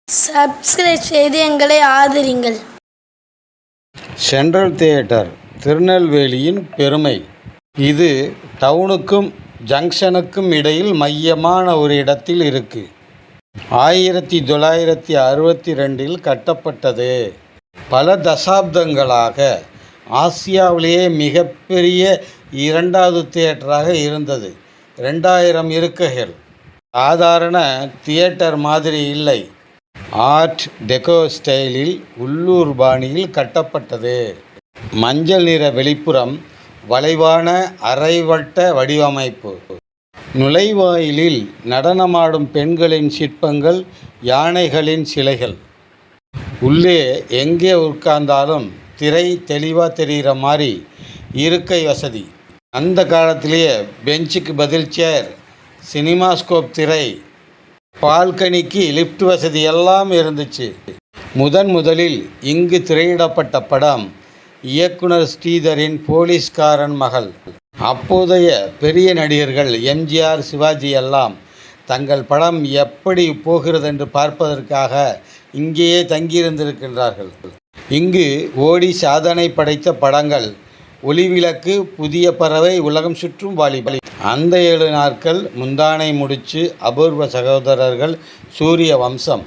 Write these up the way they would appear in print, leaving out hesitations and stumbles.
Subscribe செய்து எங்களை ஆதரிங்கள். Central theatre திருநெல்வேலியின் பெருமை. இது டவுனுக்கும் ஜங்ஷனுக்கும் இடையில் மையமான ஒரு இடத்தில் இருக்கு. 1962 கட்டப்பட்டது. பல தசாப்தங்களாக ஆசியாவிலேயே மிகப்பெரிய இரண்டாவது தியேட்டராக இருந்தது. 2000 இருக்கைகள். சாதாரண தியேட்டர் மாதிரி இல்லை. ஆர்ட் டெக்கோ ஸ்டைலில் உள்ளூர் பாணியில் கட்டப்பட்டது. மஞ்சள் நிற வெளிப்புறம், வளைவான அரைவட்ட வடிவமைப்பு. நுழைவாயிலில் நடனமாடும் பெண்களின் சிற்பங்கள், யானைகளின் சிலைகள். உள்ளே எங்கே உட்கார்ந்தாலும் திரை தெளிவாக தெரிகிற மாதிரி இருக்கை வசதி. அந்த காலத்திலேயே பெஞ்சுக்கு பதில் சேர், சினிமாஸ்கோப் திரை, பால்கனிக்கு லிஃப்ட் வசதி எல்லாம் இருந்துச்சு. முதலில் இங்கு திரையிடப்பட்ட படம் இயக்குனர் ஸ்ரீதரின் போலீஸ்காரன் மகள். அப்போதைய பெரிய நடிகர்கள் எம்ஜிஆர், சிவாஜி எல்லாம் தங்கள் படம் எப்படி போகிறது என்று பார்ப்பதற்காக இங்கேயே தங்கியிருந்திருக்கின்றார்கள். இங்கு ஓடி சாதனை படைத்த படங்கள் ஒளிவிளக்கு, புதிய பறவை, உலகம் சுற்றும் வாலிபலி. அந்த 7 நாட்கள், முந்தானை முடிச்சு, அபூர்வ சகோதரர்கள், சூரிய வம்சம்.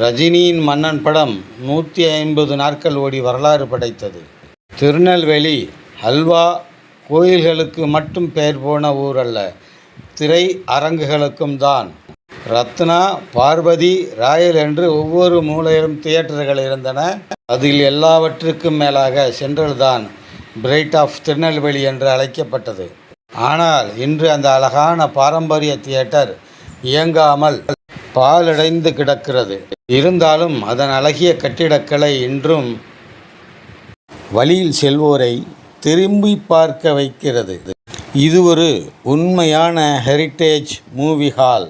ரஜினியின் மன்னன் படம் 150 நாட்கள் ஓடி வரலாறு படைத்தது. திருநெல்வேலி ஹல்வா கோயில்களுக்கு மட்டும் பெயர் போன ஊர் அல்ல, திரை அரங்குகளுக்கும் தான். ரத்னா, பார்வதி, ராயல் என்று ஒவ்வொரு மூலையிலும் தியேட்டர்கள் இருந்தன. அதில் எல்லாவற்றுக்கும் மேலாக சென்ட்ரல் தான் பிரைட் ஆஃப் திருநெல்வேலி என்று அழைக்கப்பட்டது. ஆனால் இன்று அந்த அழகான பாரம்பரிய தியேட்டர் இயங்காமல் பாழடைந்து கிடக்கிறது. இருந்தாலும் அதன் அழகிய கட்டிடக்கலை இன்றும் வழியில் செல்வோரை திரும்பி பார்க்க வைக்கிறது. இது ஒரு உண்மையான ஹெரிட்டேஜ் மூவி ஹால்.